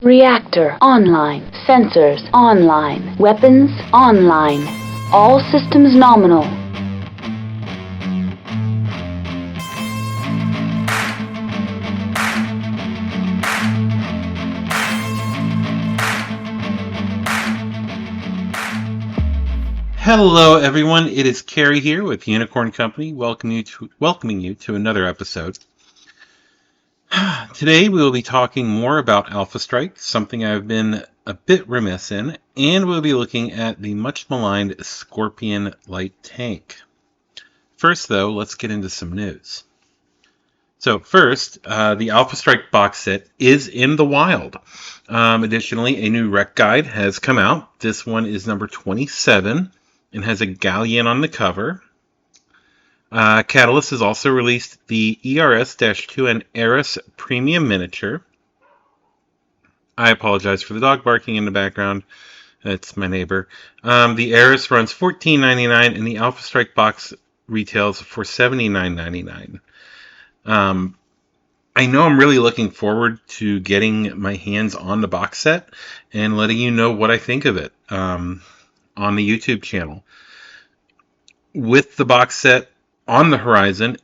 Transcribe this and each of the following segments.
Reactor online. Sensors online. Weapons online. All systems nominal. Hello, everyone. It is Carrie here with Unicorn Company, welcoming you to another episode. Today, we will be talking more about Alpha Strike, something I've been a bit remiss in, and we'll be looking at the much maligned Scorpion light tank. First, though, let's get into some news. So first, the Alpha Strike box set is in the wild. Additionally, a new rec guide has come out. This one is number 27. And has a galleon on the cover. Catalyst has also released the ERS-2 and Eris Premium Miniature. I apologize for the dog barking in the background. It's my neighbor. The Eris runs $14.99 and the Alpha Strike box retails for $79.99. I know I'm really looking forward to getting my hands on the box set and letting you know what I think of it. On the YouTube channel. With the box set on the horizon,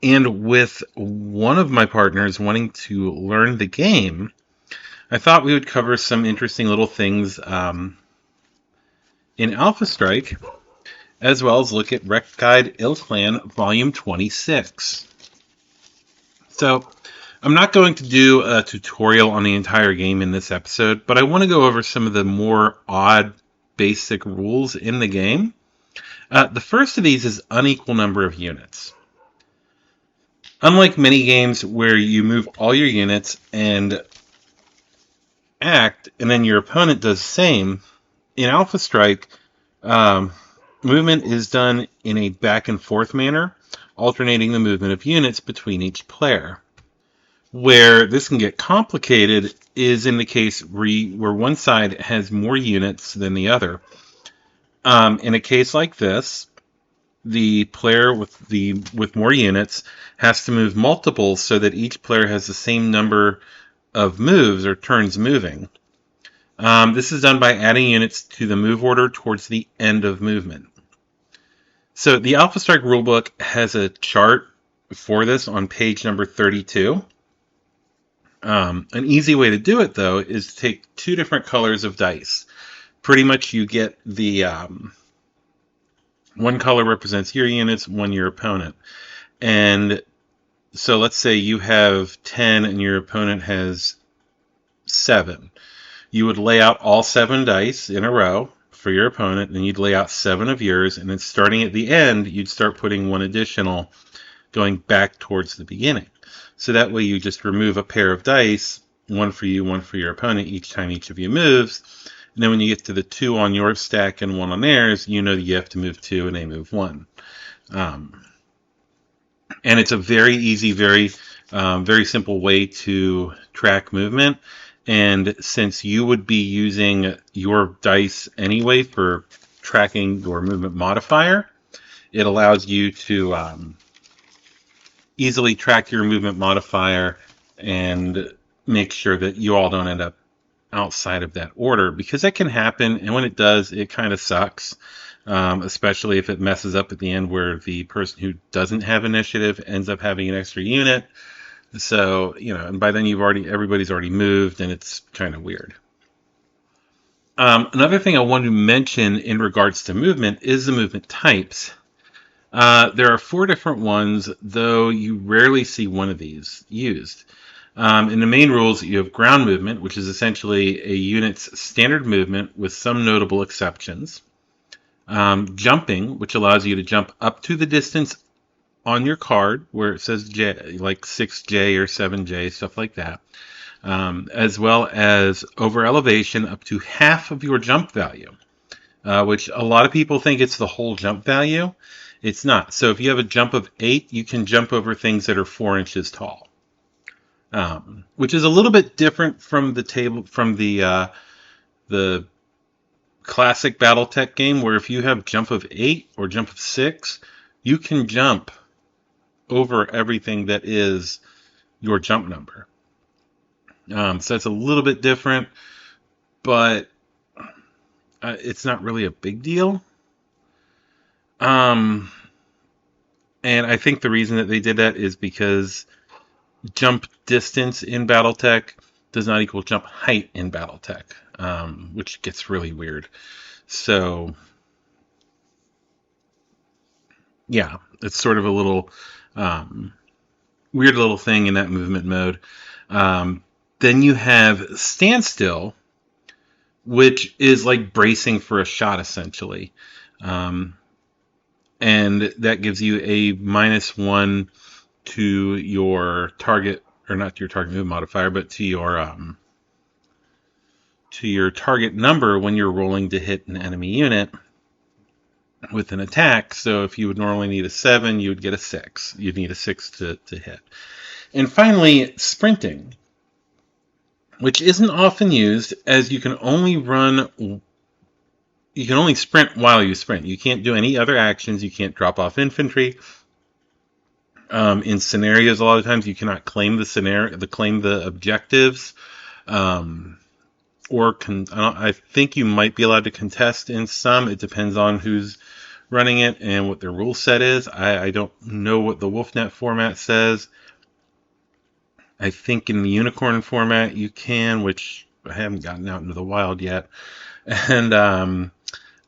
and with one of my partners wanting to learn the game, I thought we would cover some interesting little things in Alpha Strike, as well as look at Rec Guide Ilclan Volume 26. So, I'm not going to do a tutorial on the entire game in this episode, but I want to go over some of the more odd basic rules in the game. The first of these is unequal number of units. Unlike many games where you move all your units and act, and then your opponent does the same, in Alpha Strike, movement is done in a back and forth manner, alternating the movement of units between each player. Where this can get complicated is in the case where one side has more units than the other. In a case like this, the player with more units has to move multiples so that each player has the same number of moves or turns moving. This is done by adding units to the move order towards the end of movement. So the Alpha Strike rulebook has a chart for this on page number 32. An easy way to do it, though, is to take two different colors of dice. Pretty much you get the one color represents your units, one your opponent. And so let's say you have 10 and your opponent has 7. You would lay out all 7 dice in a row for your opponent, and you'd lay out 7 of yours, and then starting at the end, you'd start putting one additional going back towards the beginning. So that way you just remove a pair of dice, one for you, one for your opponent, each time each of you moves. And then when you get to the 2 on your stack and 1 on theirs, you know you have to move 2 and they move 1. And it's a very easy, very simple way to track movement. And since you would be using your dice anyway for tracking your movement modifier, it allows you to easily track your movement modifier and make sure that you all don't end up outside of that order, because that can happen, and when it does, it kind of sucks, especially if it messes up at the end where the person who doesn't have initiative ends up having an extra unit. So, and by then everybody's already moved, and it's kind of weird. Another thing I want to mention in regards to movement is the movement types. There are 4 different ones, though you rarely see one of these used. In the main rules, you have ground movement, which is essentially a unit's standard movement with some notable exceptions. Jumping, which allows you to jump up to the distance on your card where it says J, like 6J or 7J, stuff like that. As well as over elevation up to half of your jump value, which a lot of people think it's the whole jump value. It's not. So if you have a jump of 8, you can jump over things that are 4 inches tall, which is a little bit different from the classic BattleTech game, where if you have jump of 8 or jump of 6, you can jump over everything that is your jump number. So that's a little bit different, but it's not really a big deal. And I think the reason that they did that is because jump distance in BattleTech does not equal jump height in BattleTech, which gets really weird. So, yeah, it's sort of a little weird little thing in that movement mode. Then you have standstill, which is like bracing for a shot, essentially. And that gives you a -1 to your target, or not to your target move modifier, but to your target number when you're rolling to hit an enemy unit with an attack. So if you would normally need a 7, you would get a 6. You'd need a 6 to hit. And finally, sprinting, which isn't often used, as you can only sprint while you sprint. You can't do any other actions. You can't drop off infantry. In scenarios, a lot of times you cannot claim the objectives, I think you might be allowed to contest in some. It depends on who's running it and what their rule set is. I don't know what the WolfNet format says. I think in the Unicorn format you can, which I haven't gotten out into the wild yet. And I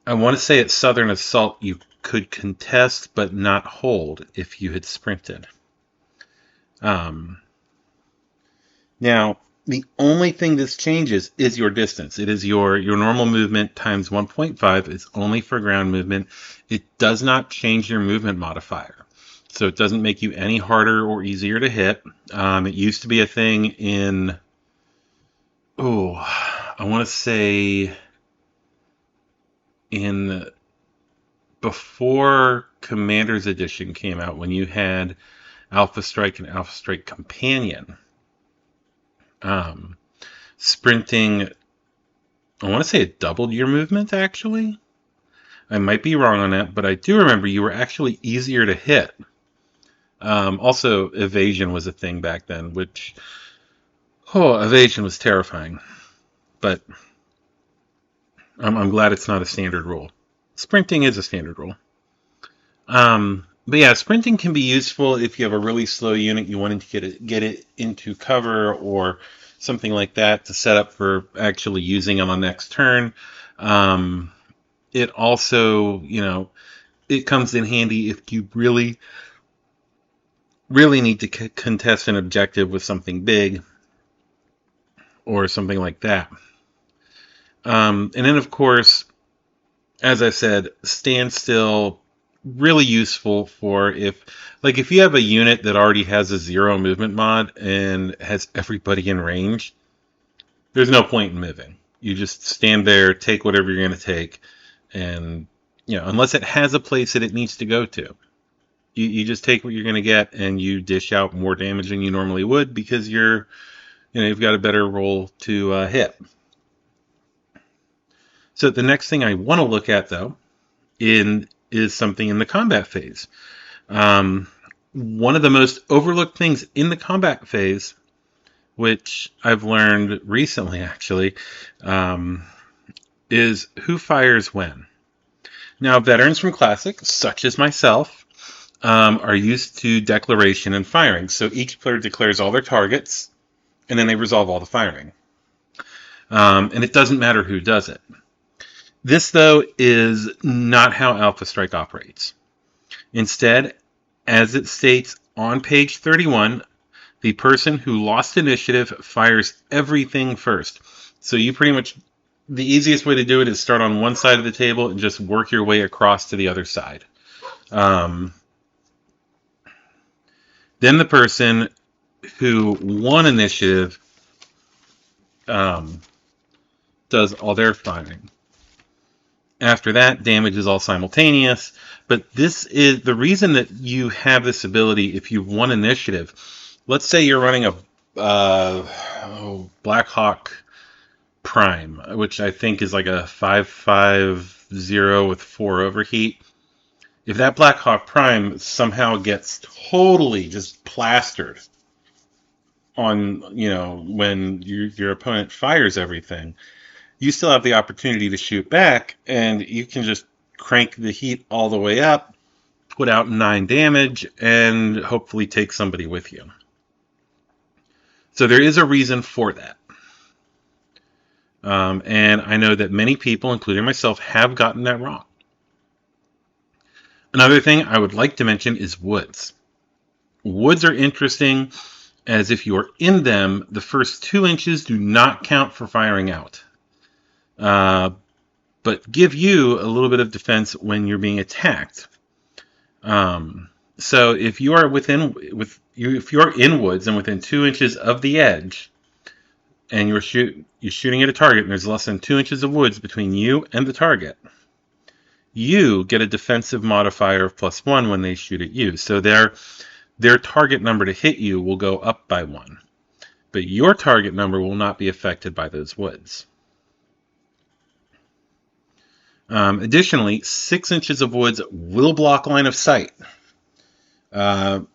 want to say at Southern Assault you could contest but not hold if you had sprinted. Now, the only thing this changes is your distance. It is your normal movement times 1.5. It's only for ground movement. It does not change your movement modifier. So it doesn't make you any harder or easier to hit. It used to be a thing in, I want to say before Commander's Edition came out, when you had Alpha Strike and Alpha Strike Companion. Sprinting, I want to say it doubled your movement, actually. I might be wrong on that, but I do remember you were actually easier to hit. Also, evasion was a thing back then, which, evasion was terrifying. But I'm glad it's not a standard rule. Sprinting is a standard rule. But yeah, sprinting can be useful if you have a really slow unit, you want to get it into cover or something like that to set up for actually using on the next turn. It also, it comes in handy if you really, really need to contest an objective with something big or something like that. And then, of course, as I said, standstill, really useful for if you have a unit that already has a 0 movement mod and has everybody in range, there's no point in moving. You just stand there, take whatever you're going to take, and unless it has a place that it needs to go to, you just take what you're going to get and you dish out more damage than you normally would because you've got a better roll to hit. So the next thing I want to look at, though, is something in the combat phase. One of the most overlooked things in the combat phase, which I've learned recently, actually, is who fires when. Now, veterans from Classic, such as myself, are used to declaration and firing. So each player declares all their targets, and then they resolve all the firing. And it doesn't matter who does it. This, though, is not how Alpha Strike operates. Instead, as it states on page 31, the person who lost initiative fires everything first. So you pretty much, the easiest way to do it is start on one side of the table and just work your way across to the other side. Then the person who won initiative does all their firing. After that, damage is all simultaneous. But this is the reason that you have this ability if you've won initiative. Let's say you're running a Black Hawk Prime, which I think is like a 5/5/0 with 4 overheat. If that Black Hawk Prime somehow gets totally just plastered on, when your opponent fires everything, you still have the opportunity to shoot back, and you can just crank the heat all the way up, put out 9 damage, and hopefully take somebody with you. So there is a reason for that. And I know that many people, including myself, have gotten that wrong. Another thing I would like to mention is woods. Woods are interesting, as if you are in them, the first 2 inches do not count for firing out. But give you a little bit of defense when you're being attacked. So if you are if you are in woods and within 2 inches of the edge, and you're shooting at a target, and there's less than 2 inches of woods between you and the target, you get a defensive modifier of +1 when they shoot at you. So their target number to hit you will go up by 1, but your target number will not be affected by those woods. Additionally, 6 inches of woods will block line of sight. And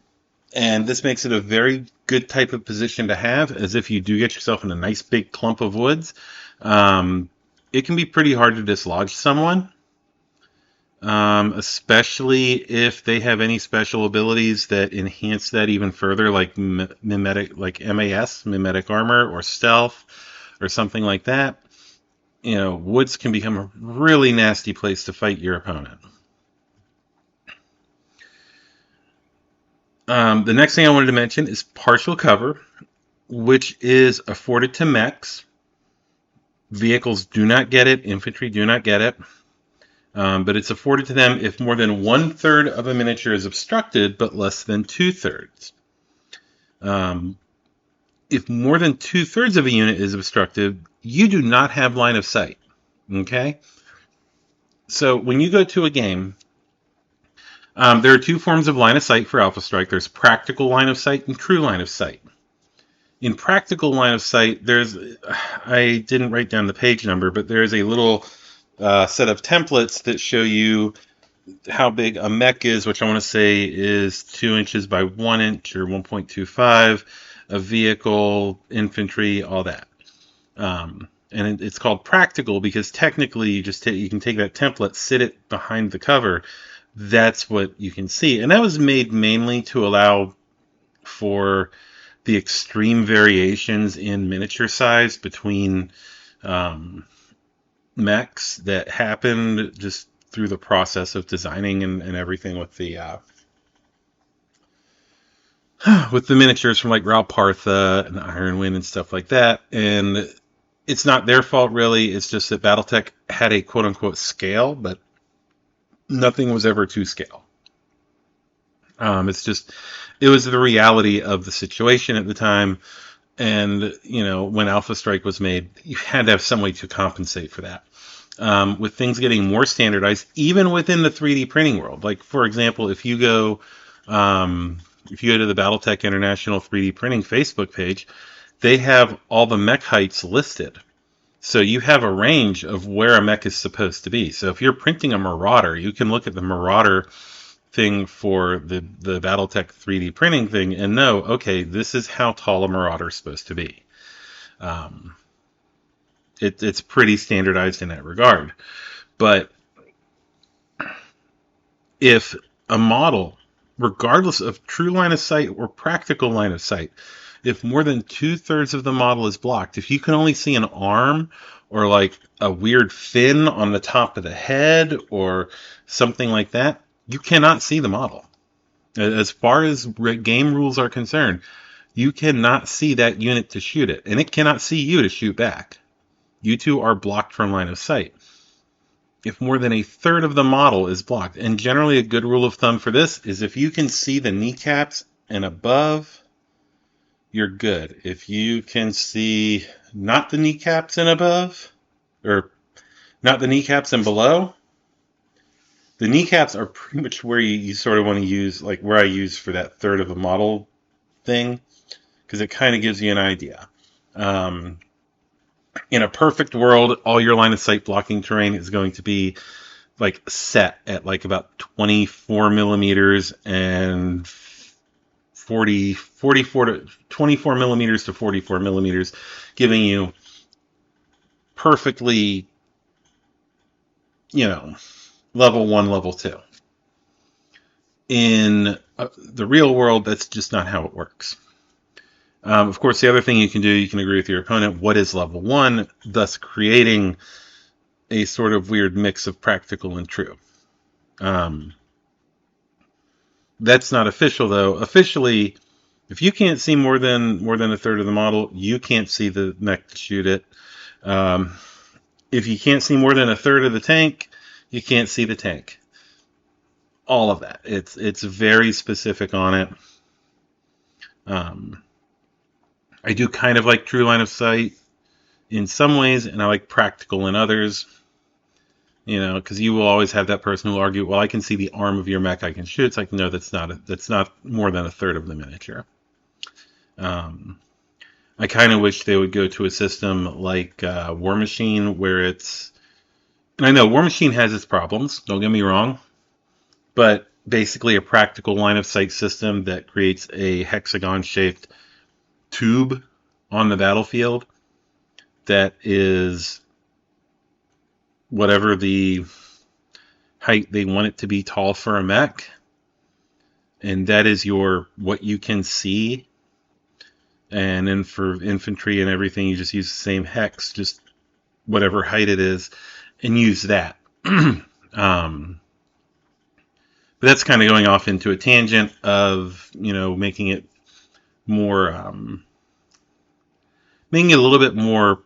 this makes it a very good type of position to have, as if you do get yourself in a nice big clump of woods. It can be pretty hard to dislodge someone, especially if they have any special abilities that enhance that even further, like MAS, mimetic armor, or stealth, or something like that. Woods can become a really nasty place to fight your opponent. The next thing I wanted to mention is partial cover, which is afforded to mechs. Vehicles do not get it. Infantry do not get it. But it's afforded to them if more than 1/3 of a miniature is obstructed, but less than 2/3. If more than 2/3 of a unit is obstructed, you do not have line of sight. Okay? So when you go to a game, there are 2 forms of line of sight for Alpha Strike. There's practical line of sight and true line of sight. In practical line of sight, I didn't write down the page number, but there's a little set of templates that show you how big a mech is, which I want to say is 2 inches by 1 inch or 1.25, a vehicle, infantry, all that. And it's called practical because technically you can take that template, sit it behind the cover. That's what you can see. And that was made mainly to allow for the extreme variations in miniature size between mechs that happened just through the process of designing and everything with the miniatures from like Ral Partha and Iron Wind and stuff like that. And it's not their fault really. It's just that BattleTech had a quote unquote scale, but nothing was ever to scale. It was the reality of the situation at the time. And, when Alpha Strike was made, you had to have some way to compensate for that. With things getting more standardized, even within the 3D printing world. Like, for example, if you go to the BattleTech International 3D Printing Facebook page, they have all the mech heights listed. So you have a range of where a mech is supposed to be. So if you're printing a Marauder, you can look at the Marauder thing for the BattleTech 3D printing thing and know, okay, this is how tall a Marauder is supposed to be. It's pretty standardized in that regard. But if a model, regardless of true line of sight or practical line of sight, if more than 2/3 of the model is blocked, if you can only see an arm or like a weird fin on the top of the head or something like that, you cannot see the model. As far as game rules are concerned, you cannot see that unit to shoot it, and it cannot see you to shoot back. You two are blocked from line of sight. If more than 1/3 of the model is blocked, and generally a good rule of thumb for this is if you can see the kneecaps and above, you're good. If you can see not the kneecaps and above, or not the kneecaps and below, the kneecaps are pretty much where you sort of want to use, like where I use for that 1/3 of the model thing, because it kind of gives you an idea. In a perfect world, all your line of sight blocking terrain is going to be like set at like about 24 millimeters and 44 to 24 millimeters to 44 millimeters, giving you perfectly, level 1, level 2. In the real world, that's just not how it works. Of course, the other thing you can do, you can agree with your opponent, what is level 1, thus creating a sort of weird mix of practical and true. That's not official, though. Officially, if you can't see more than a third of the model, you can't see the mech to shoot it. If you can't see more than a third of the tank, you can't see the tank. All of that. It's very specific on it. I do kind of like true line of sight in some ways, and I like practical in others. Because you will always have that person who will argue, well, I can see the arm of your mech, I can shoot. It's like, no, that's not more than a third of the miniature. I kind of wish they would go to a system like War Machine, where it's... And I know War Machine has its problems, don't get me wrong, but basically a practical line of sight system that creates a hexagon-shaped tube on the battlefield that is whatever the height they want it to be tall for a mech, and that is what you can see. And then for infantry and everything, you just use the same hex, just whatever height it is, and use that. But that's kind of going off into a tangent of, making it more, making it a little bit more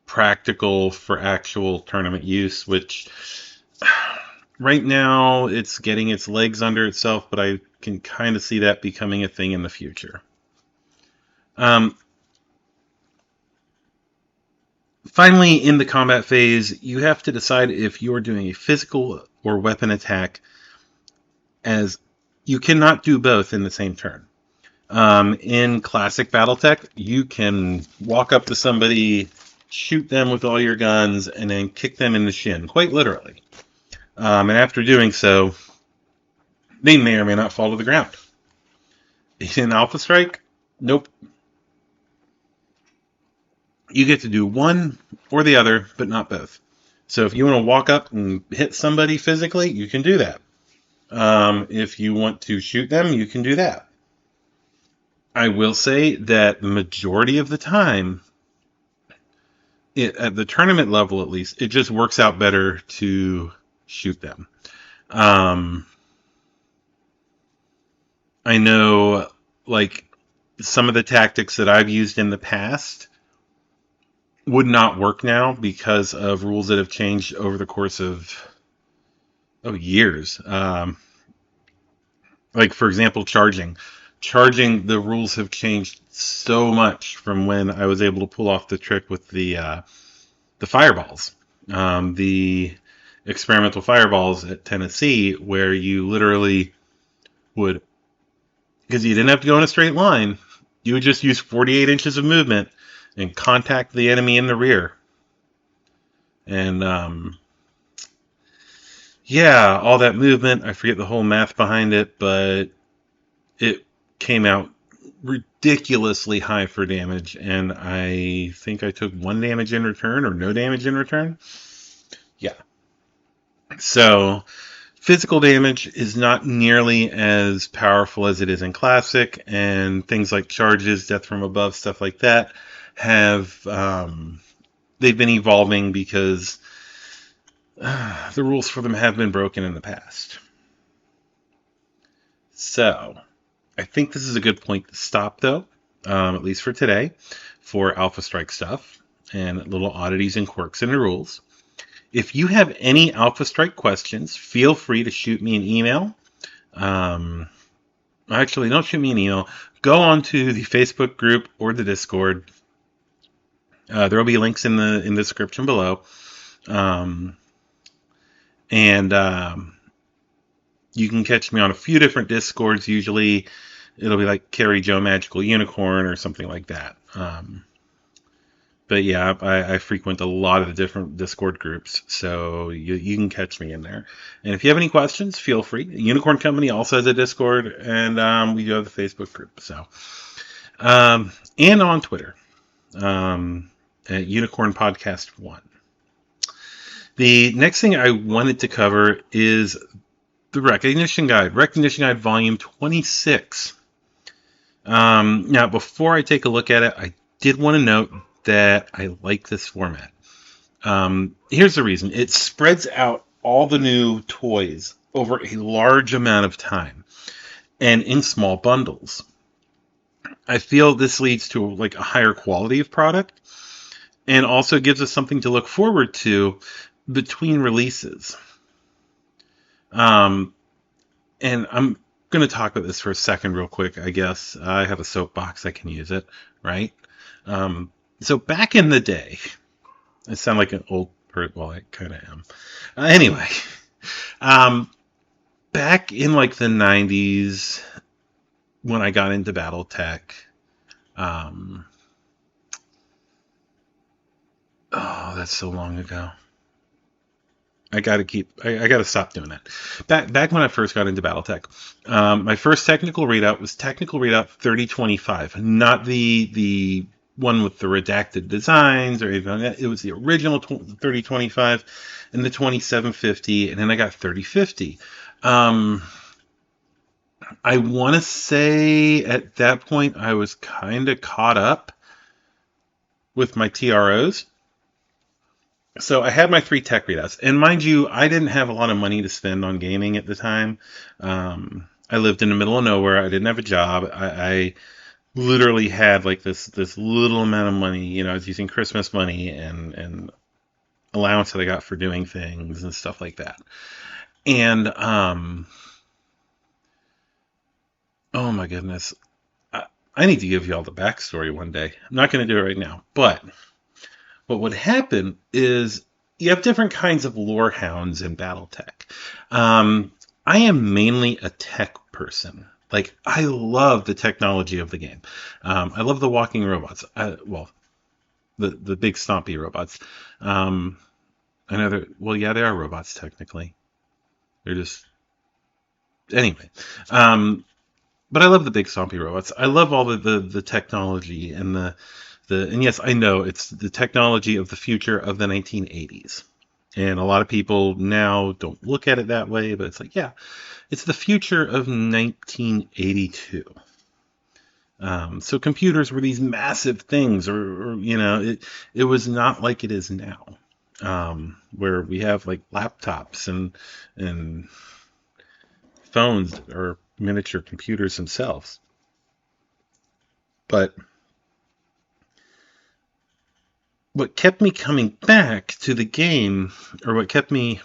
practical for actual tournament use, which right now it's getting its legs under itself, but I can kind of see that becoming a thing in the future. Finally, in the combat phase, you have to decide if you're doing a physical or weapon attack, as you cannot do both in the same turn. In classic Battletech, you can walk up to somebody, shoot them with all your guns, and then kick them in the shin, quite literally. And after doing so, they may or may not fall to the ground. In Alpha Strike, nope. You get to do one or the other, but not both. So if you want to walk up and hit somebody physically, you can do that. If you want to shoot them, you can do that. I will say that the majority of the time, at the tournament level at least, it just works out better to shoot them. I know, like, some of the tactics that I've used in the past would not work now because of rules that have changed over the course of years. Like, for example, charging. Charging, the rules have changed so much from when I was able to pull off the trick with the fireballs. The experimental fireballs at Tennessee, where you literally would, because you didn't have to go in a straight line, you would just use 48 inches of movement and contact the enemy in the rear. And, yeah, all that movement, I forget the whole math behind it, but it came out ridiculously high for damage, and I think I took 1 damage in return, or no damage in return. Yeah. So, physical damage is not nearly as powerful as it is in Classic, and things like charges, death from above, stuff like that, have they've been evolving because the rules for them have been broken in the past. So, I think this is a good point to stop, though, at least for today, for Alpha Strike stuff and little oddities and quirks in the rules. If you have any Alpha Strike questions, feel free to shoot me an email. Actually, don't shoot me an email. Go on to the Facebook group or the Discord. There will be links in the description below. You can catch me on a few different Discords. Usually it'll be like Carry Joe Magical Unicorn or something like that. But yeah, I frequent a lot of the different Discord groups, so you can catch me in there. And if you have any questions, feel free. Unicorn Company also has a Discord, and we do have the Facebook group. So, and on Twitter, at Unicorn Podcast 1. The next thing I wanted to cover is the Recognition Guide, Recognition Guide Volume 26. Now, before I take a look at it, I did want to note that I like this format. Here's the reason. It spreads out all the new toys over a large amount of time and in small bundles. I feel this leads to like a higher quality of product and also gives us something to look forward to between releases. And I'm going to talk about this for a second real quick, I guess. I have a soapbox, I can use it, right? So back in the day, I sound like an old person. Well, I kind of am. Anyway, back in like the 90s, when I got into BattleTech, oh, that's so long ago. I gotta stop doing that. Back when I first got into BattleTech, my first technical readout was Technical Readout 3025, not the one with the redacted designs or anything like that. It was the original 3025 and the 2750, and then I got 3050. I want to say at that point I was kind of caught up with my TROs. So I had my 3 tech readouts. And mind you, I didn't have a lot of money to spend on gaming at the time. I lived in the middle of nowhere. I didn't have a job. I literally had like this little amount of money. I was using Christmas money and allowance that I got for doing things and stuff like that. And oh my goodness, I need to give you all the backstory one day. I'm not going to do it right now, but what would happen is you have different kinds of lore hounds in BattleTech. I am mainly a tech person. Like, I love the technology of the game. I love the walking robots. The big stompy robots. I know they are robots technically. They're just anyway. But I love the big stompy robots. I love all the technology and and yes, I know it's the technology of the future of the 1980s. And a lot of people now don't look at it that way, but it's like, yeah, it's the future of 1982. So computers were these massive things, or it was not like it is now, where we have like laptops and phones or miniature computers themselves. But what kept me coming back to the game, or what kept me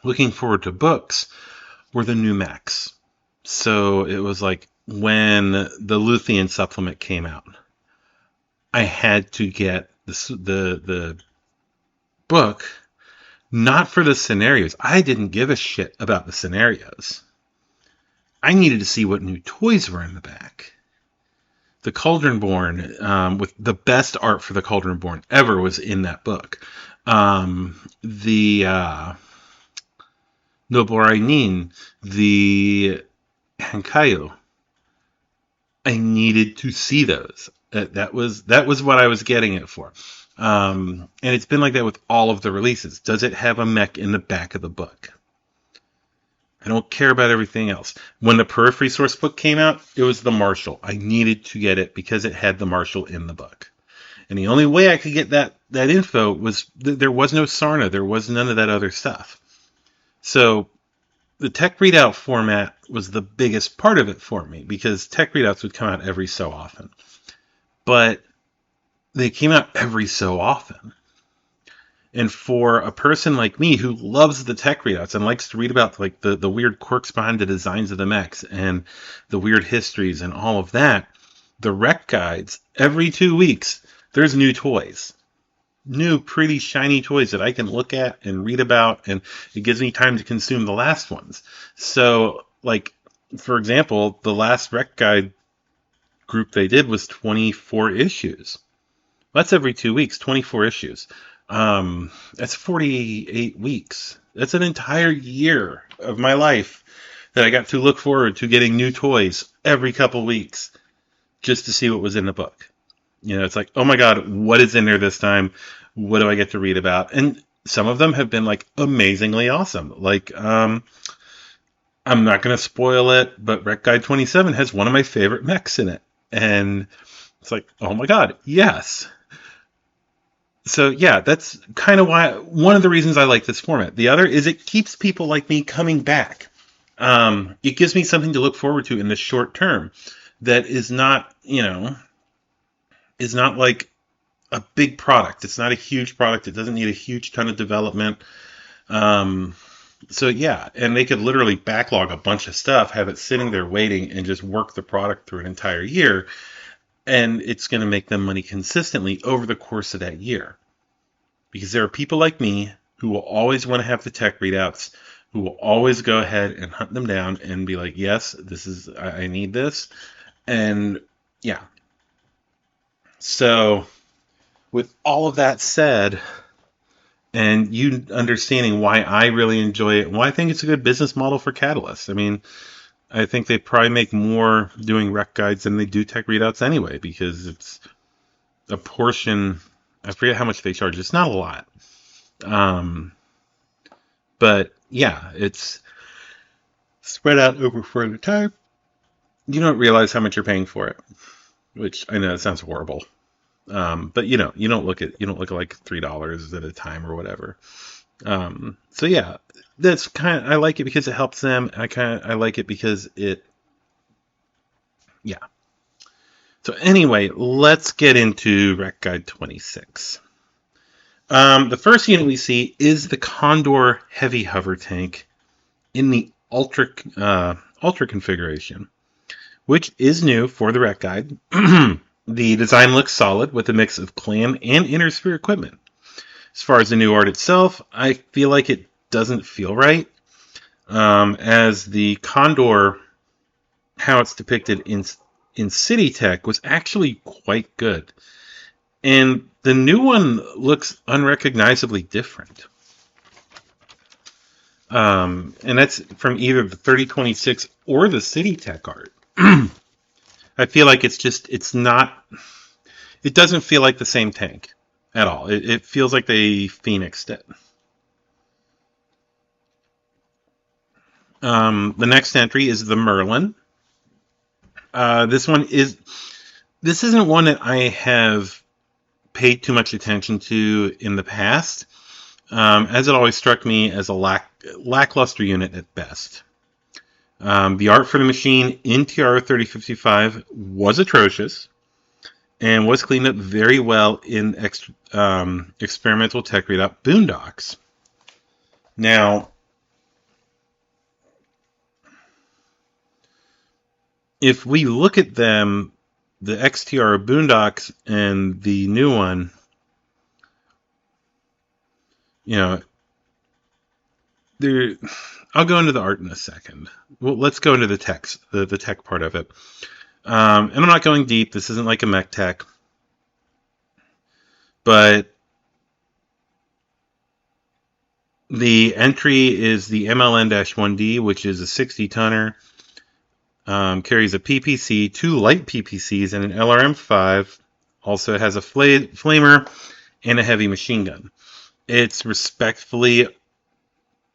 looking forward to books, were the new mechs. So it was like when the Luthien supplement came out, I had to get the book, not for the scenarios. I didn't give a shit about the scenarios. I needed to see what new toys were in the back. The Cauldronborn, with the best art for the Cauldronborn ever, was in that book. The Noborainin, the Hankayo, I needed to see those. That was what I was getting it for. And it's been like that with all of the releases. Does it have a mech in the back of the book? I don't care about everything else. When the Periphery Source book came out, it was the Marshal. I needed to get it because it had the Marshal in the book. And the only way I could get that info was there was no Sarna. There was none of that other stuff. So the tech readout format was the biggest part of it for me because tech readouts would come out every so often. But they came out every so often. And for a person like me who loves the tech readouts and likes to read about like the weird quirks behind the designs of the mechs and the weird histories and all of that, the rec guides, every 2 weeks, there's new toys. New, pretty, shiny toys that I can look at and read about, and it gives me time to consume the last ones. So, like, for example, the last rec guide group they did was 24 issues. That's every 2 weeks, 24 issues. That's 48 weeks. That's an entire year of my life that I got to look forward to getting new toys every couple weeks just to see what was in the book. It's like, oh my God, what is in there this time? What do I get to read about? And some of them have been like amazingly awesome. Like, I'm not going to spoil it, but Rec Guide 27 has one of my favorite mechs in it. And it's like, oh my God, yes. So yeah, that's kind of one of the reasons I like this format. The other is it keeps people like me coming back. It gives me something to look forward to in the short term that is not, is not like a big product. It's not a huge product. It doesn't need a huge ton of development. So yeah, and they could literally backlog a bunch of stuff, have it sitting there waiting, and just work the product through an entire year. And it's going to make them money consistently over the course of that year. Because there are people like me who will always want to have the tech readouts, who will always go ahead and hunt them down and be like, yes, I need this. And yeah. So with all of that said, and you understanding why I really enjoy it, and why I think it's a good business model for Catalyst. I mean, I think they probably make more doing rec guides than they do tech readouts anyway, because it's a portion. I forget how much they charge. It's not a lot. But yeah, it's spread out over further time. You don't realize how much you're paying for it, which I know it sounds horrible. But you don't look at like $3 at a time or whatever. So yeah, that's I like it because it helps them. I like it because yeah. So anyway, let's get into Rec Guide 26. The first unit we see is the Condor Heavy Hover Tank in the Ultra configuration, which is new for the Rec Guide. The design looks solid with a mix of clan and inner sphere equipment. As far as the new art itself, I feel like it doesn't feel right. As the Condor, how it's depicted in City Tech was actually quite good. And the new one looks unrecognizably different. And that's from either the 3026 or the City Tech art. I feel like it doesn't feel like the same tank at all. It feels like they phoenixed it. The next entry is the Merlin. This isn't one that I have paid too much attention to in the past, as it always struck me as a lackluster unit at best. The art for the machine in TR 3055 was atrocious and was cleaned up very well in experimental tech readout Boondocks. Now, if we look at them, the XTR Boondocks and the new one, I'll go into the art in a second. Well, let's go into the text, the tech part of it. And I'm not going deep. This isn't like a mech tech. But the entry is the MLN-1D, which is a 60-tonner. Carries a PPC, 2 light PPCs, and an LRM-5. Also, it has a flamer and a heavy machine gun. It's respectfully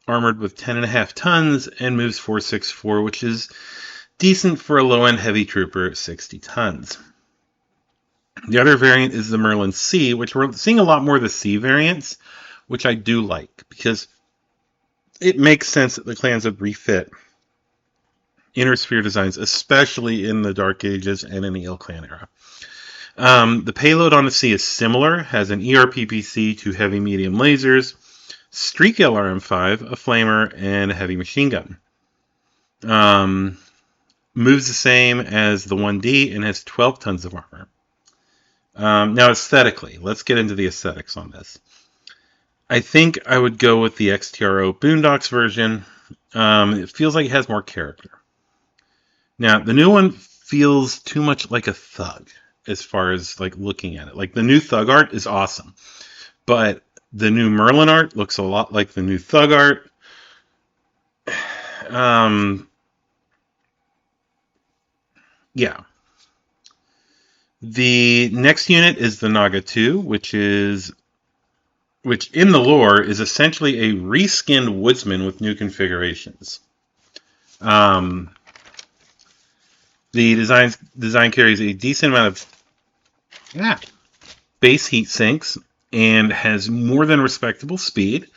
armored with 10.5 tons and moves 464, which is decent for a low-end heavy trooper at 60 tons. The other variant is the Merlin C, which we're seeing a lot more of the C variants, which I do like, because it makes sense that the clans would refit inner sphere designs, especially in the Dark Ages and in the Ill Clan era. The payload on the C is similar, has an ERPPC, 2 heavy medium lasers, Streak LRM-5, a flamer, and a heavy machine gun. Moves the same as the 1D and has 12 tons of armor. Now aesthetically, let's get into the aesthetics on this. I think I would go with the XTRO Boondocks version. It feels like it has more character. Now, the new one feels too much like a thug. as far as like looking at it. Like the new Thug art is awesome, but the new Merlin art looks a lot like the new Thug art. Yeah. The next unit is the Naga 2, which in the lore is essentially a reskinned woodsman with new configurations. The design carries a decent amount of base heat sinks and has more than respectable speed,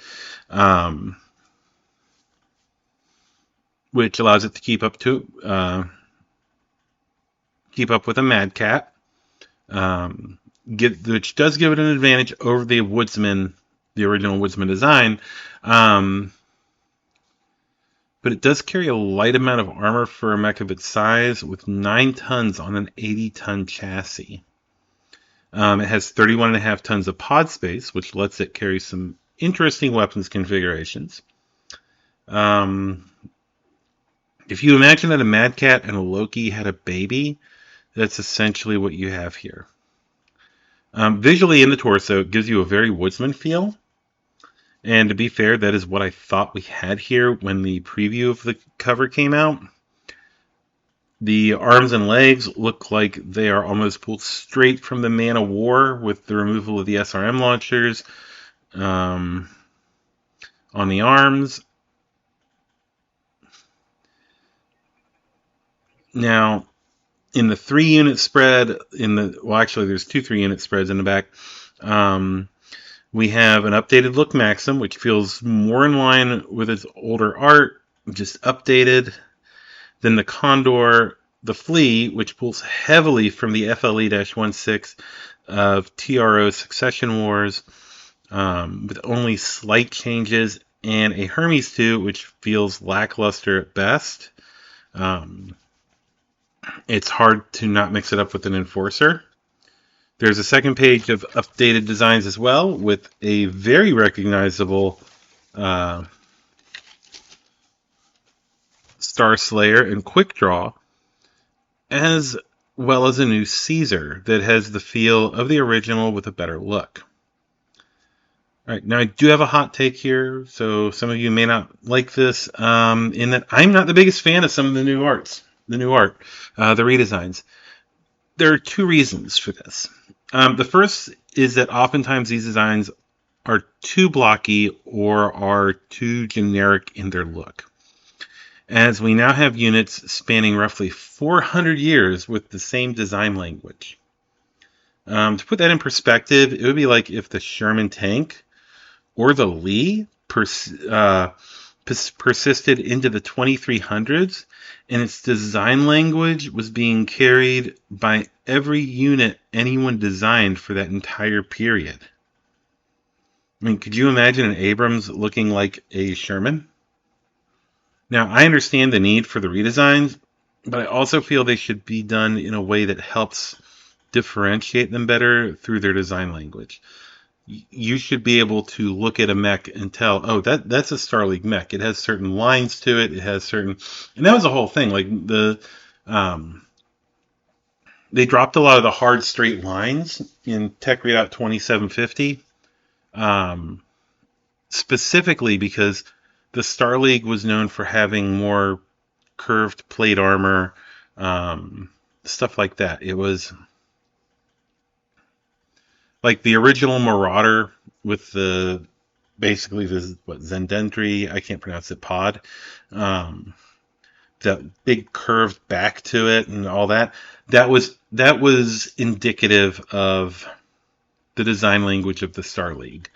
which allows it to keep up with a Mad Cat. Which does give it an advantage over the original Woodsman design. But it does carry a light amount of armor for a mech of its size, with 9 tons on an 80-ton chassis. It has 31.5 tons of pod space, which lets it carry some interesting weapons configurations. If you imagine that a Mad Cat and a Loki had a baby, that's essentially what you have here. Visually in the torso, it gives you a very Woodsman feel. And to be fair, that is what I thought we had here when the preview of the cover came out. The arms and legs look like they are almost pulled straight from the Man of War with the removal of the SRM launchers on the arms. Now, in the 3-unit spread, there's 2 3-unit spreads in the back. We have an updated look Maxim, which feels more in line with its older art, just updated. Then the Condor, the Flea, which pulls heavily from the FLE-16 of TRO Succession Wars, with only slight changes, and a Hermes 2, which feels lackluster at best. It's hard to not mix it up with an Enforcer. There's a second page of updated designs as well, with a very recognizable Star Slayer and Quick Draw, as well as a new Caesar that has the feel of the original with a better look. All right, now I do have a hot take here, so some of you may not like this, in that I'm not the biggest fan of some of the new art, the redesigns. There are 2 reasons for this. The first is that oftentimes these designs are too blocky or are too generic in their look, as we now have units spanning roughly 400 years with the same design language. To put that in perspective, it would be like if the Sherman tank or the Lee persisted into the 2300s, and its design language was being carried by every unit anyone designed for that entire period. I mean, could you imagine an Abrams looking like a Sherman? Now, I understand the need for the redesigns, but I also feel they should be done in a way that helps differentiate them better through their design language. You should be able to look at a mech and tell, oh, that's a Star League mech. It has certain lines to it. It has certain, and that was the whole thing. Like they dropped a lot of the hard straight lines in Tech Readout 2750, specifically because the Star League was known for having more curved plate armor, stuff like that. It was like the original Marauder with Zendentry, I can't pronounce it, pod. That big curved back to it and all that. That was indicative of the design language of the Star League.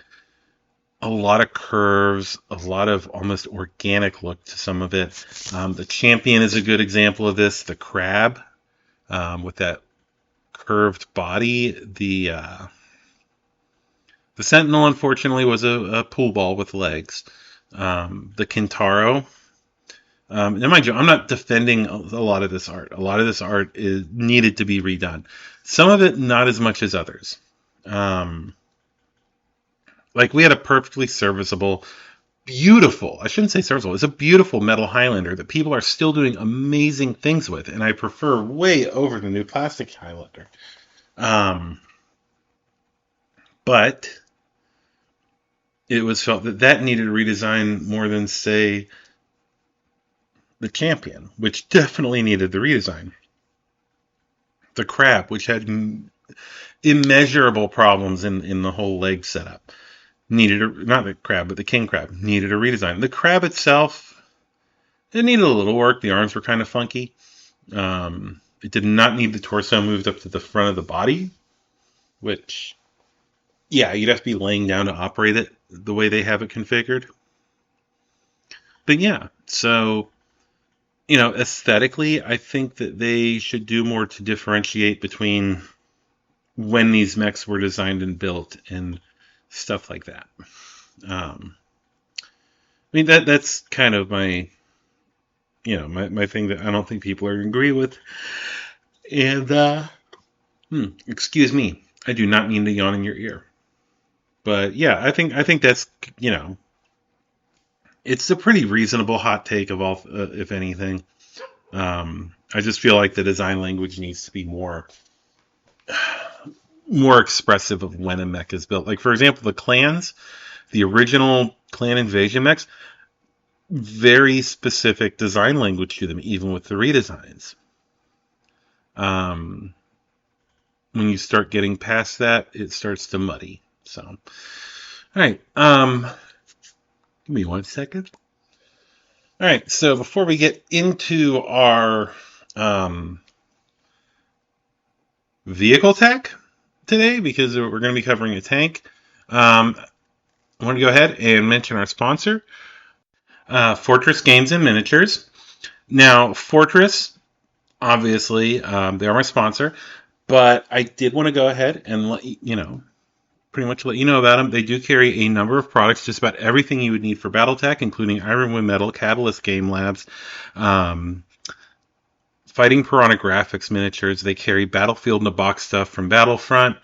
A lot of curves, a lot of almost organic look to some of it. The Champion is a good example of this. The Crab, with that curved body. The Sentinel, unfortunately, was a pool ball with legs. The Kintaro. And mind you, I'm not defending a lot of this art. A lot of this art needed to be redone. Some of it, not as much as others. Like, we had a perfectly serviceable, beautiful, I shouldn't say serviceable, it's a beautiful metal Highlander that people are still doing amazing things with, and I prefer way over the new plastic Highlander. But it was felt that needed a redesign more than, say, the Champion, which definitely needed the redesign. The Crab, which had immeasurable problems in the whole leg setup, not the Crab, but the King Crab needed a redesign. The Crab itself, it needed a little work. The arms were kind of funky. It did not need the torso moved up to the front of the body, which, yeah, you'd have to be laying down to operate it the way they have it configured. But yeah, so, aesthetically, I think that they should do more to differentiate between when these mechs were designed and built and stuff like that. That's kind of my thing that I don't think people are agree with. And excuse me, I do not mean to yawn in your ear. But yeah, I think that's, it's a pretty reasonable hot take of all, if anything. I just feel like the design language needs to be more expressive of when a mech is built. Like, for example, the clans, the original Clan Invasion mechs, very specific design language to them, even with the redesigns. When you start getting past that, it starts to muddy. So, all right. Give me 1 second. All right. So before we get into our vehicle tech today, because we're going to be covering a tank, I want to go ahead and mention our sponsor, Fortress Games and Miniatures. Now, Fortress, obviously, they are my sponsor, but I did want to go ahead and let you know about them. They do carry a number of products, just about everything you would need for Battletech, including Ironwood Metal, Catalyst Game Labs, Fighting Piranha Graphics miniatures. They carry Battlefield in a Box stuff from Battlefront.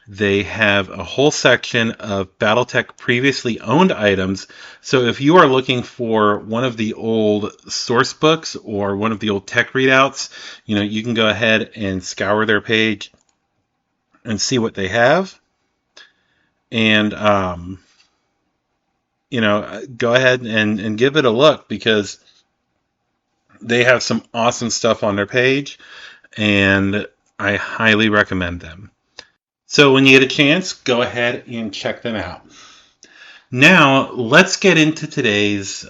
They have a whole section of Battletech previously owned items. So if you are looking for one of the old source books or one of the old tech readouts, you can go ahead and scour their page and see what they have. And, go ahead and give it a look, because they have some awesome stuff on their page, and I highly recommend them. So when you get a chance, go ahead and check them out. Now, let's get into today's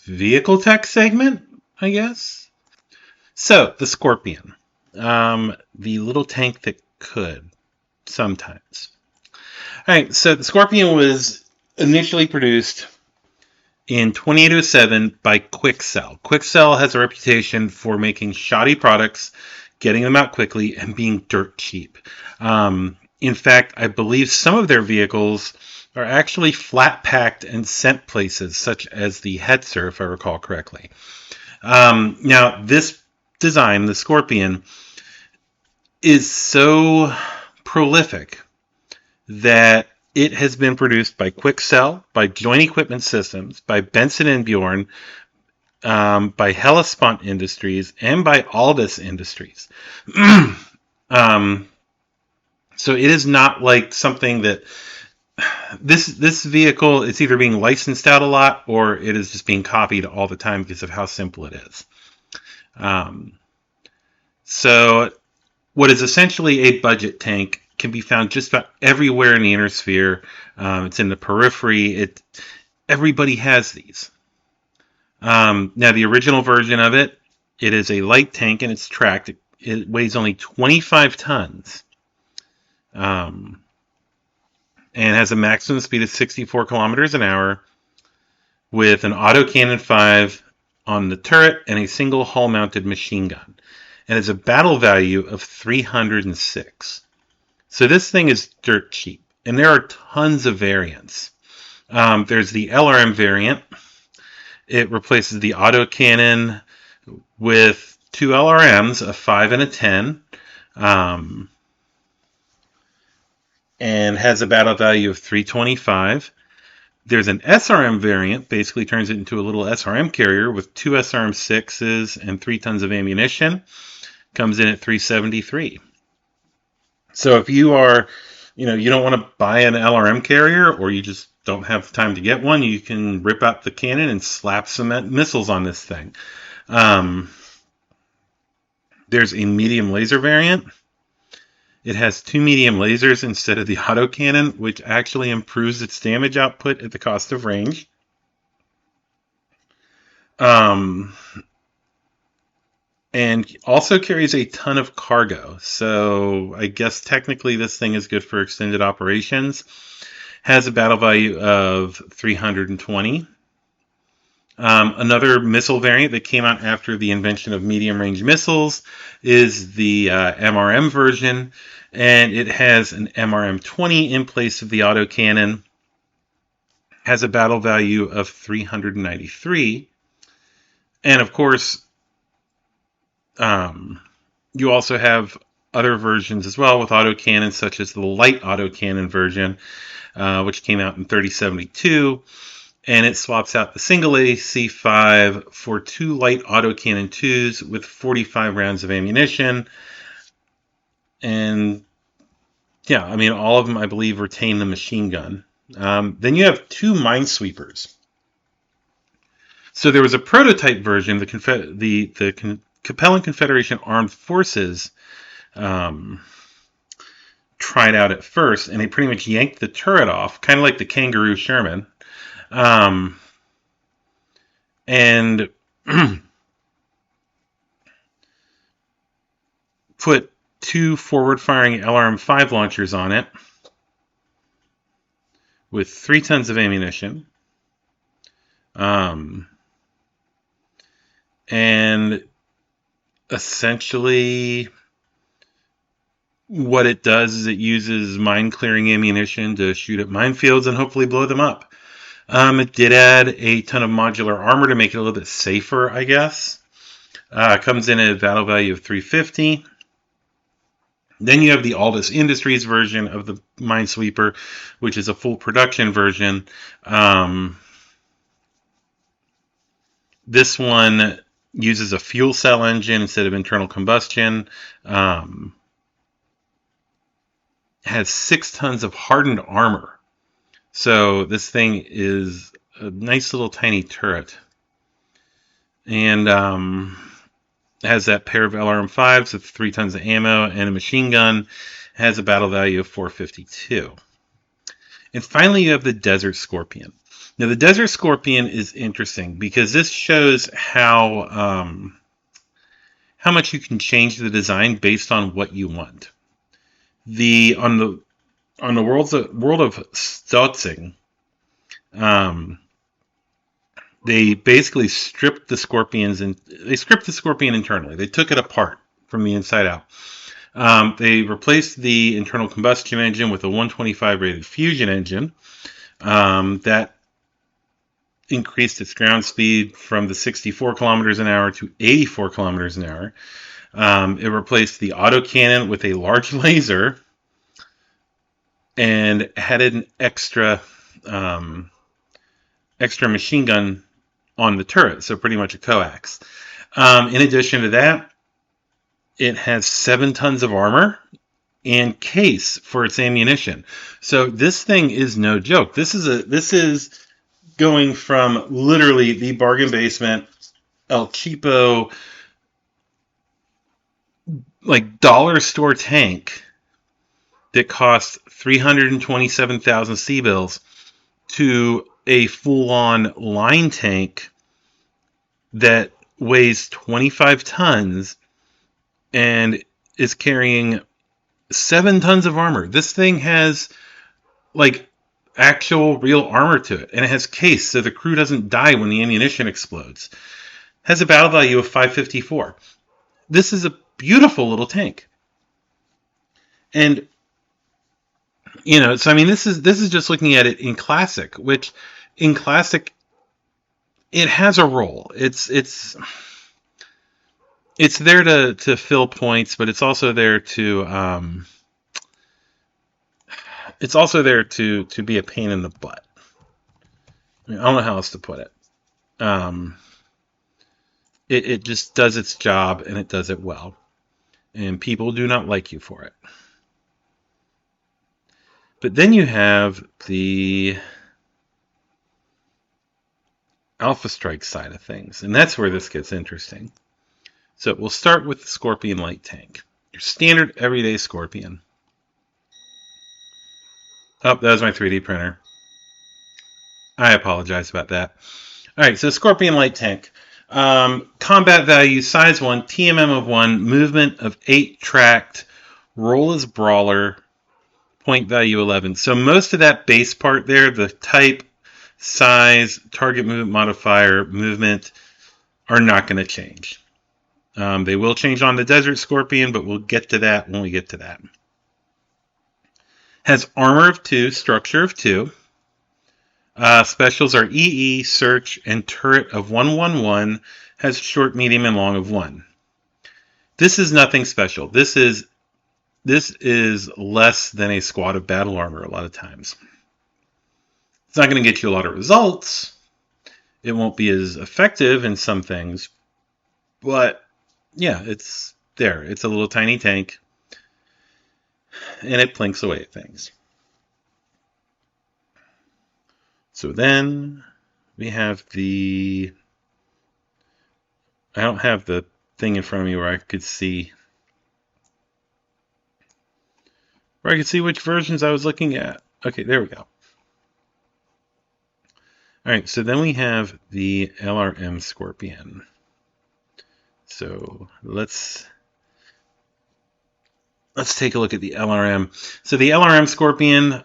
vehicle tech segment, I guess. So, the Scorpion. The little tank that could, sometimes. All right, so the Scorpion was initially produced in 2807 by Quickcell. Quickcell has a reputation for making shoddy products, getting them out quickly, and being dirt cheap. In fact, I believe some of their vehicles are actually flat packed and sent places, such as the Hetzer, if I recall correctly. Now, this design, the Scorpion, is so prolific that it has been produced by Quickcell, by Joint Equipment Systems, by Benson and Bjorn, by Hellespont Industries, and by Aldous Industries. So it is not like something that this vehicle is either being licensed out a lot, or it is just being copied all the time because of how simple it is. So what is essentially a budget tank can be found just about everywhere in the inner sphere. It's in the periphery. Everybody has these. Now, the original version of it is a light tank, and it's tracked. It weighs only 25 tons. And has a maximum speed of 64 kilometers an hour, with an autocannon 5 on the turret and a single hull-mounted machine gun. And has a battle value of 306. So this thing is dirt cheap, and there are tons of variants. There's the LRM variant. It replaces the autocannon with 2 LRMs, a 5 and a 10, and has a battle value of 325. There's an SRM variant, basically turns it into a little SRM carrier with 2 SRM 6s and 3 tons of ammunition. Comes in at 373. So if you are, you don't want to buy an LRM carrier, or you just don't have time to get one, you can rip out the cannon and slap some missiles on this thing. There's a medium laser variant. It has 2 medium lasers instead of the autocannon, which actually improves its damage output at the cost of range. And also carries a ton of cargo. So I guess technically this thing is good for extended operations. Has a battle value of 320. Another missile variant that came out after the invention of medium-range missiles is the MRM version, and it has an MRM-20 in place of the autocannon. Has a battle value of 393. And of course, you also have other versions as well with autocannons, such as the light autocannon version, which came out in 3072. And it swaps out the single AC-5 for 2 light autocannon 2s with 45 rounds of ammunition. And yeah, I mean, all of them, I believe, retain the machine gun. Then you have 2 minesweepers. So there was a prototype version, the Capellan Confederation Armed Forces tried out at first, and they pretty much yanked the turret off, kind of like the Kangaroo Sherman. And put 2 forward-firing LRM-5 launchers on it with 3 tons of ammunition. And essentially what it does is it uses mine-clearing ammunition to shoot at minefields and hopefully blow them up. It did add a ton of modular armor to make it a little bit safer, I guess. It comes in at a battle value of 350. Then you have the Aldous Industries version of the Minesweeper, which is a full production version. This one uses a fuel cell engine instead of internal combustion. Has 6 tons of hardened armor. So this thing is a nice little tiny turret. And has that pair of LRM-5s with 3 tons of ammo and a machine gun. Has a battle value of 452. And finally, you have the Desert Scorpion. Now, the Desert Scorpion is interesting because this shows how much you can change the design based on what you want. On the world of Stutzing, they basically stripped the scorpions, and they stripped the scorpion internally. They took it apart from the inside out. They replaced the internal combustion engine with a 125 rated fusion engine that increased its ground speed from the 64 kilometers an hour to 84 kilometers an hour. It replaced the autocannon with a large laser and added an extra machine gun on the turret, so pretty much a coax. In addition to that, it has 7 tons of armor and case for its ammunition. So this thing is no joke. This is going from literally the bargain basement, El Cheapo, like dollar store tank that costs 327,000 C-bills to a full-on line tank that weighs 25 tons and is carrying 7 tons of armor. This thing has like actual real armor to it, and it has case so the crew doesn't die when the ammunition explodes. Has a battle value of 554. This is a beautiful little tank. And so I mean this is just looking at it in Classic, which in Classic it has a role. It's there to fill points, but it's also there to be a pain in the butt. I mean, I don't know how else to put it. It just does its job, and it does it well. And people do not like you for it. But then you have the Alpha Strike side of things, and that's where this gets interesting. So we'll start with the Scorpion Light Tank. Your standard everyday Scorpion. Oh, that was my 3D printer. I apologize about that. Alright, so Scorpion Light Tank. Combat value, size 1, TMM of 1, movement of 8 tracked, roll as brawler, point value 11. So most of that base part there, the type, size, target movement modifier, movement, are not going to change. They will change on the Desert Scorpion, but we'll get to that when we get to that. Has armor of 2, structure of 2. Specials are EE, search, and turret of 111. Has short, medium, and long of 1. This is nothing special. This is less than a squad of battle armor a lot of times. It's not going to get you a lot of results. It won't be as effective in some things. But, yeah, it's there. It's a little tiny tank. And it plinks away at things. So then we have the... I don't have the thing in front of me where I could see... Where I could see which versions I was looking at. Okay, there we go. Alright, so then we have the LRM Scorpion. So let's take a look at the LRM. So the LRM Scorpion,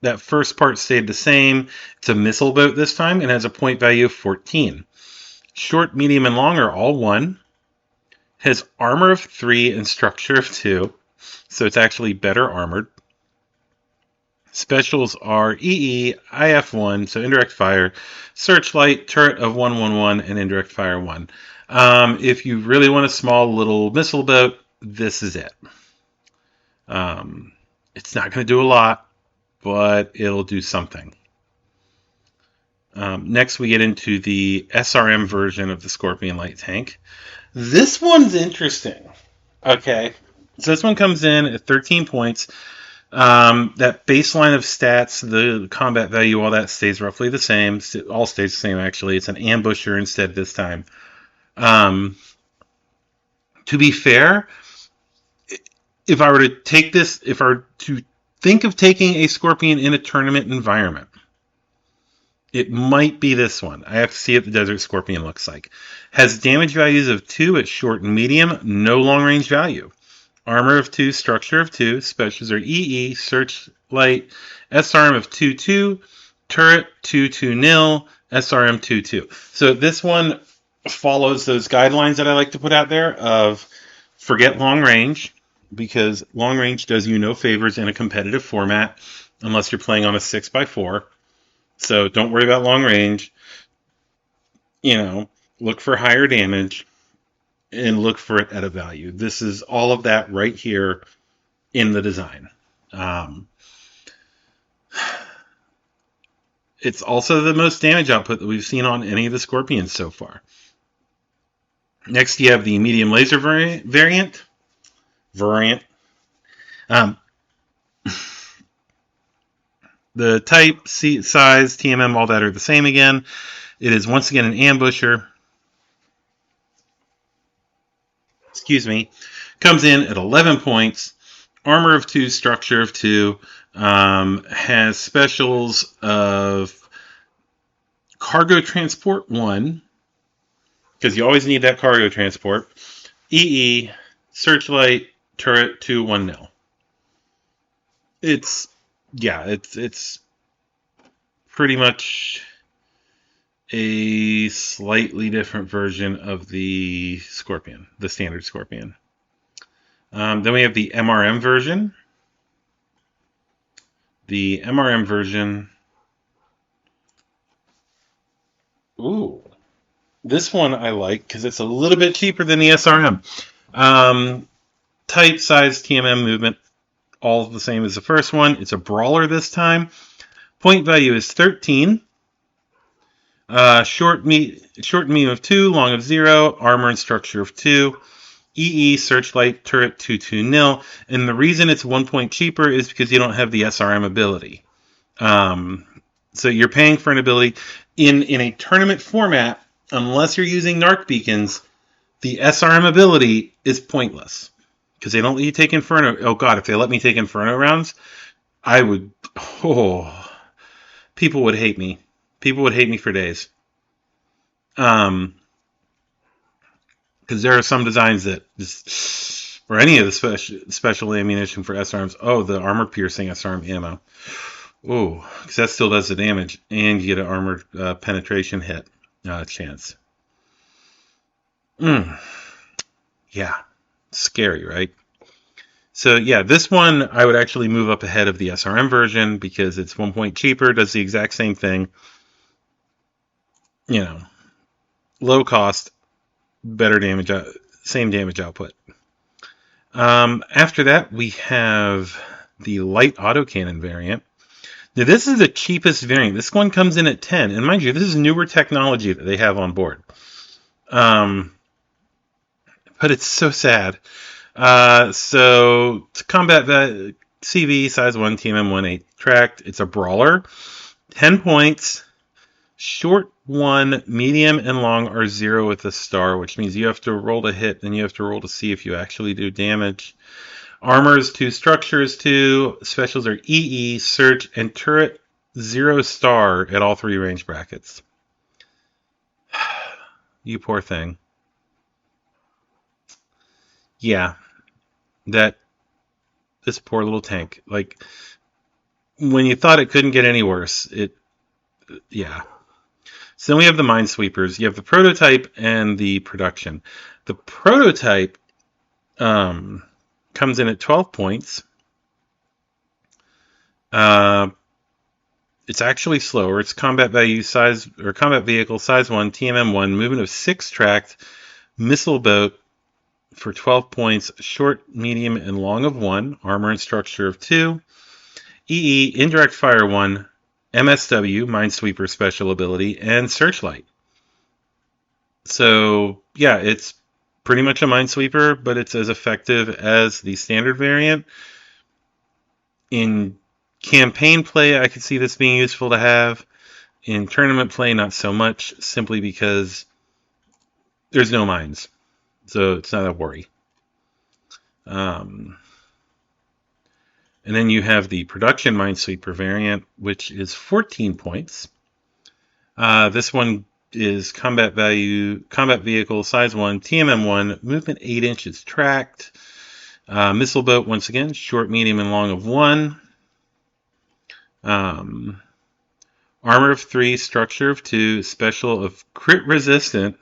that first part stayed the same. It's a missile boat this time and has a point value of 14. Short, medium, and long are all 1. Has armor of 3 and structure of 2. So it's actually better armored. Specials are EE, IF1, so indirect fire, searchlight, turret of 111, and indirect fire 1. If you really want a small little missile boat, this is it. It's not going to do a lot, but it'll do something. Next, we get into the SRM version of the Scorpion Light Tank. This one's interesting. Okay, so this one comes in at 13 points. That baseline of stats, the combat value, all that stays roughly the same. All stays the same, actually. It's an ambusher instead this time. To be fair, if I were to think of taking a Scorpion in a tournament environment, it might be this one. I have to see what the Desert Scorpion looks like. Has damage values of 2 at short and medium, no long range value. Armor of 2, structure of 2, specials are EE, searchlight, SRM of 2-2, turret 2-2-0, SRM 2-2. So this one follows those guidelines that I like to put out there of forget long range, because long range does you no favors in a competitive format unless you're playing on a 6x4. So don't worry about long range. Look for higher damage. And look for it at a value. This is all of that right here in the design. It's also the most damage output that we've seen on any of the Scorpions so far. Next, you have the medium laser variant. The type, size, TMM, all that are the same again. It is once again an ambusher. Comes in at 11 points, armor of 2, structure of 2, has specials of cargo transport 1, because you always need that cargo transport, EE, searchlight, turret 2-1-0. It's pretty much a slightly different version of the Scorpion, the standard Scorpion. Then we have the MRM version. The MRM version... Ooh. This one I like because it's a little bit cheaper than the SRM. Type, size, TMM, movement, all the same as the first one. It's a brawler this time. Point value is 13. Short and medium of 2, long of 0, armor and structure of 2. EE, Searchlight, Turret 2-2 nil. And the reason it's 1 point cheaper is because you don't have the SRM ability. So you're paying for an ability in a tournament format, unless you're using Narc beacons, the SRM ability is pointless. Because they don't let you take Inferno. Oh god, if they let me take Inferno rounds, I would... Oh, people would hate me. People would hate me for days. Because there are some designs that just, or any of the special ammunition for SRMs. Oh, the armor piercing SRM ammo. Oh, because that still does the damage, and you get an armor penetration hit chance. Yeah, scary, right? So yeah, this one I would actually move up ahead of the SRM version because it's 1 point cheaper, does the exact same thing. You know, low cost, better damage, same damage output. After that, we have the light autocannon variant. Now, this is the cheapest variant. This one comes in at 10, and mind you, this is newer technology that they have on board. But it's so sad. So it's combat CV size 1 TMM 1/8 tracked. It's a brawler. 10 points. Short 1, medium, and long are 0 with a star, which means you have to roll to hit, and you have to roll to see if you actually do damage. Armor is 2, structure is 2, specials are EE, search, and turret 0 star at all 3 range brackets. You poor thing. Yeah, this poor little tank. Like, when you thought it couldn't get any worse, yeah. So then we have the Minesweepers. You have the prototype and the production. The prototype comes in at 12 points. It's actually slower. It's combat value size, or combat vehicle size 1, TMM 1, movement of 6 tracked, missile boat for 12 points, short, medium, and long of 1, armor and structure of 2, EE, indirect fire 1, MSW, Minesweeper special ability, and Searchlight. So, yeah, it's pretty much a Minesweeper, but it's as effective as the standard variant. In campaign play, I could see this being useful to have. In tournament play, not so much, simply because there's no mines. So it's not a worry. And then you have the production Minesweeper variant, which is 14 points. This one is combat vehicle size 1, TMM 1, movement 8 inches tracked. Missile boat, once again, short, medium, and long of 1. Armor of 3, structure of 2, special of crit resistant.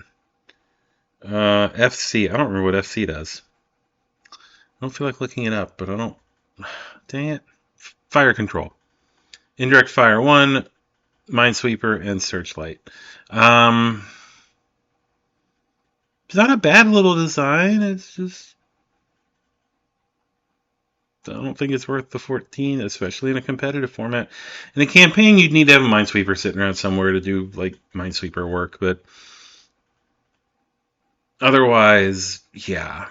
FC, I don't remember what FC does. I don't feel like looking it up, but I don't... Dang it. Fire control. Indirect fire 1, Minesweeper, and Searchlight. It's not a bad little design. It's just... I don't think it's worth the 14, especially in a competitive format. In a campaign, you'd need to have a Minesweeper sitting around somewhere to do, like, Minesweeper work, but... Otherwise, yeah.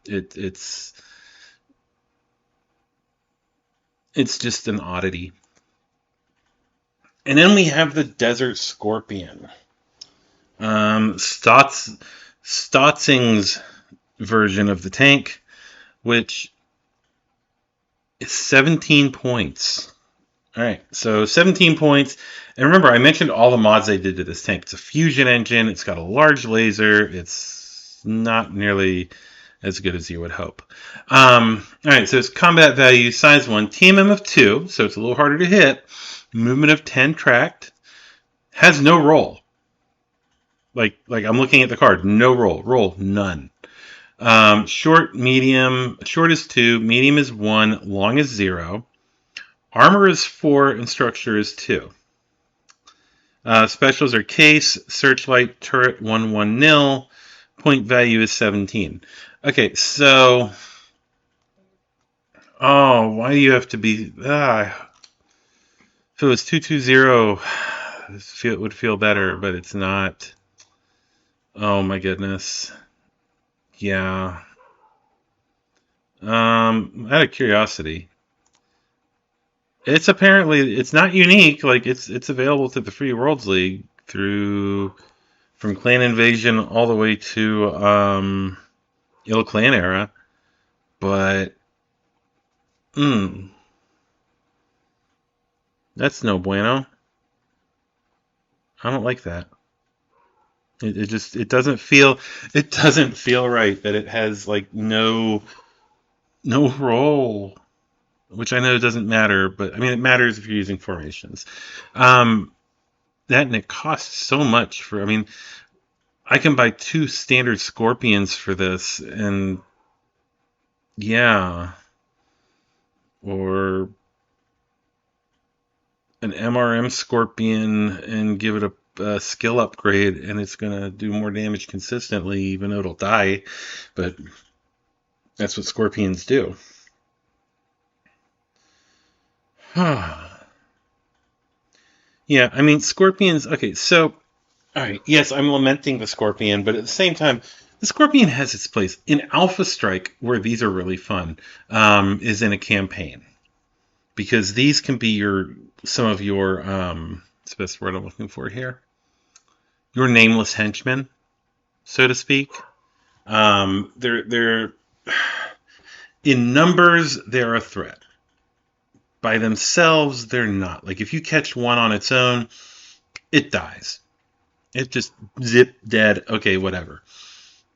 It's just an oddity. And then we have the Desert Scorpion. Stotzing's version of the tank, which is 17 points. Alright, so 17 points. And remember, I mentioned all the mods they did to this tank. It's a fusion engine, it's got a large laser, it's not nearly as good as you would hope. Alright, so it's combat value, size 1, TMM of 2, so it's a little harder to hit. Movement of 10 tracked. Has no roll. Like I'm looking at the card. No roll. Roll, none. Short, medium. Short is 2, medium is 1, long is 0. Armor is 4, and structure is 2. Specials are case, searchlight, turret, 1/1 nil. Point value is 17. Okay, so... Oh, why do you have to be... if it was 220, it would feel better, but it's not. Oh my goodness. Yeah. Out of curiosity, it's not unique. Like it's available to the Free Worlds League from Clan Invasion all the way to Ill Clan era, but that's no bueno. I don't like that. It doesn't feel right that it has like no role, which I know doesn't matter, but I mean it matters if you're using formations. That and it costs so much for. I mean, I can buy 2 standard Scorpions for this, and yeah, or an MRM Scorpion and give it a skill upgrade, and it's gonna do more damage consistently, even though it'll die. But that's what Scorpions do. Yeah, I mean Scorpions. Okay, so all right, yes, I'm lamenting the Scorpion, but at the same time, the Scorpion has its place in Alpha Strike, where these are really fun. Is in a campaign, because these can be some of your what's the best word I'm looking for here? Your nameless henchmen, so to speak. They're in numbers, they're a threat. By themselves, they're not. Like if you catch one on its own, it dies. It just zip dead. Okay, whatever.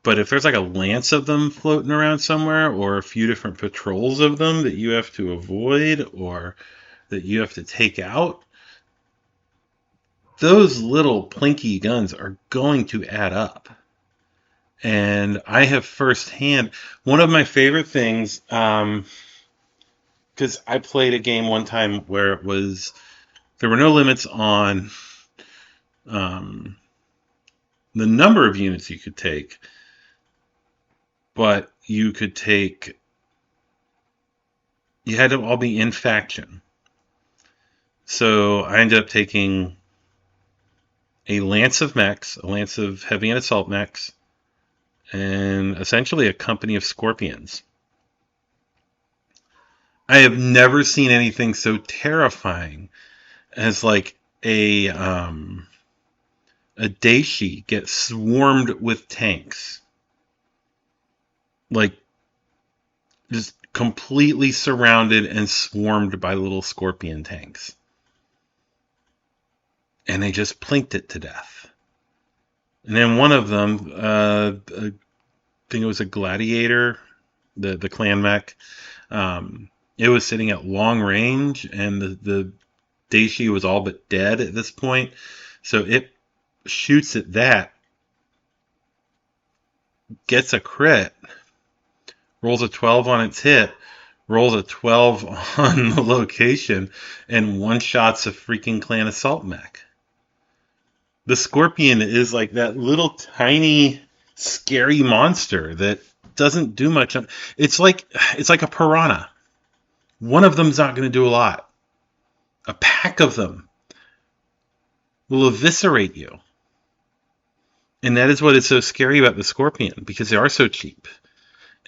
But if there's like a lance of them floating around somewhere, or a few different patrols of them that you have to avoid or that you have to take out, those little plinky guns are going to add up. And I have firsthand, one of my favorite things, because I played a game one time where there were no limits on the number of units you could take, but you had to all be in faction. So I ended up taking a lance of mechs, a lance of heavy and assault mechs, and essentially a company of Scorpions. I have never seen anything so terrifying as like a Daishi get swarmed with tanks. Like just completely surrounded and swarmed by little Scorpion tanks. And they just plinked it to death. And then one of them, I think it was a gladiator, the clan mech. It was sitting at long range, and the Daishi was all but dead at this point. So it shoots at that, gets a crit, rolls a 12 on its hit, rolls a 12 on the location, and one-shots a freaking clan assault mech. The Scorpion is like that little tiny scary monster that doesn't do much. It's like a piranha. One of them's not going to do a lot. A pack of them will eviscerate you. And that is what is so scary about the Scorpion, because they are so cheap.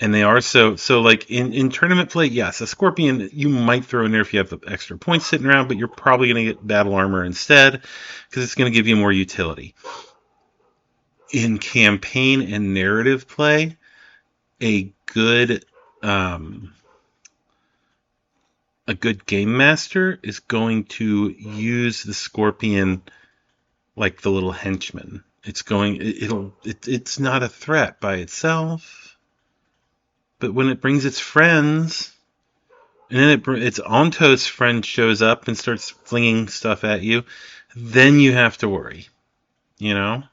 And they are so like in tournament play, yes, a Scorpion you might throw in there if you have the extra points sitting around, but you're probably going to get battle armor instead, because it's going to give you more utility. In campaign and narrative play, a good game master is going to use the Scorpion like the little henchman. It's not a threat by itself. But when it brings its friends, and then its Ontos friend shows up and starts flinging stuff at you, then you have to worry, you know?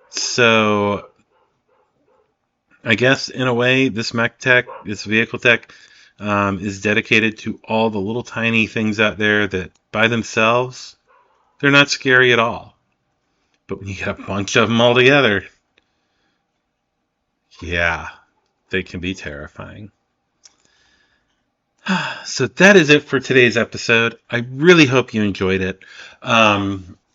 So, I guess in a way, this mech tech, this vehicle tech, is dedicated to all the little tiny things out there that by themselves, they're not scary at all. But when you get a bunch of them all together, yeah, they can be terrifying. So that is it for today's episode. I really hope you enjoyed it.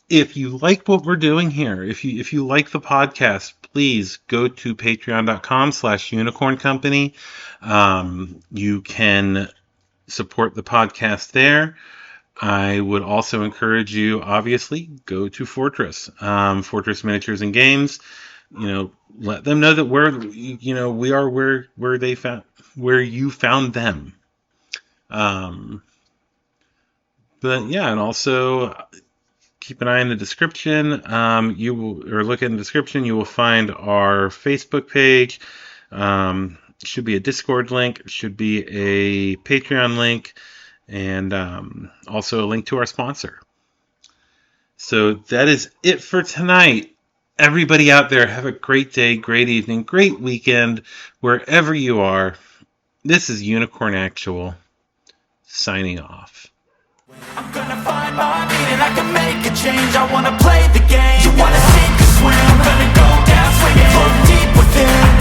If you like what we're doing here, if you like the podcast, please go to patreon.com/unicorn company. You can support the podcast there. I would also encourage you, obviously, go to Fortress, Fortress Miniatures and Games. Let them know that we are where you found them. But yeah, and also keep an eye in the description. Look in the description. You will find our Facebook page. Should be a Discord link. Should be a Patreon link, and also a link to our sponsor. So that is it for tonight. Everybody out there, have a great day, great evening, great weekend, wherever you are. This is Unicorn Actual, signing off. I'm gonna find my meaning, I can make a change. I wanna play the game. You wanna sink or swim? I'm gonna go down swinging, float deep within.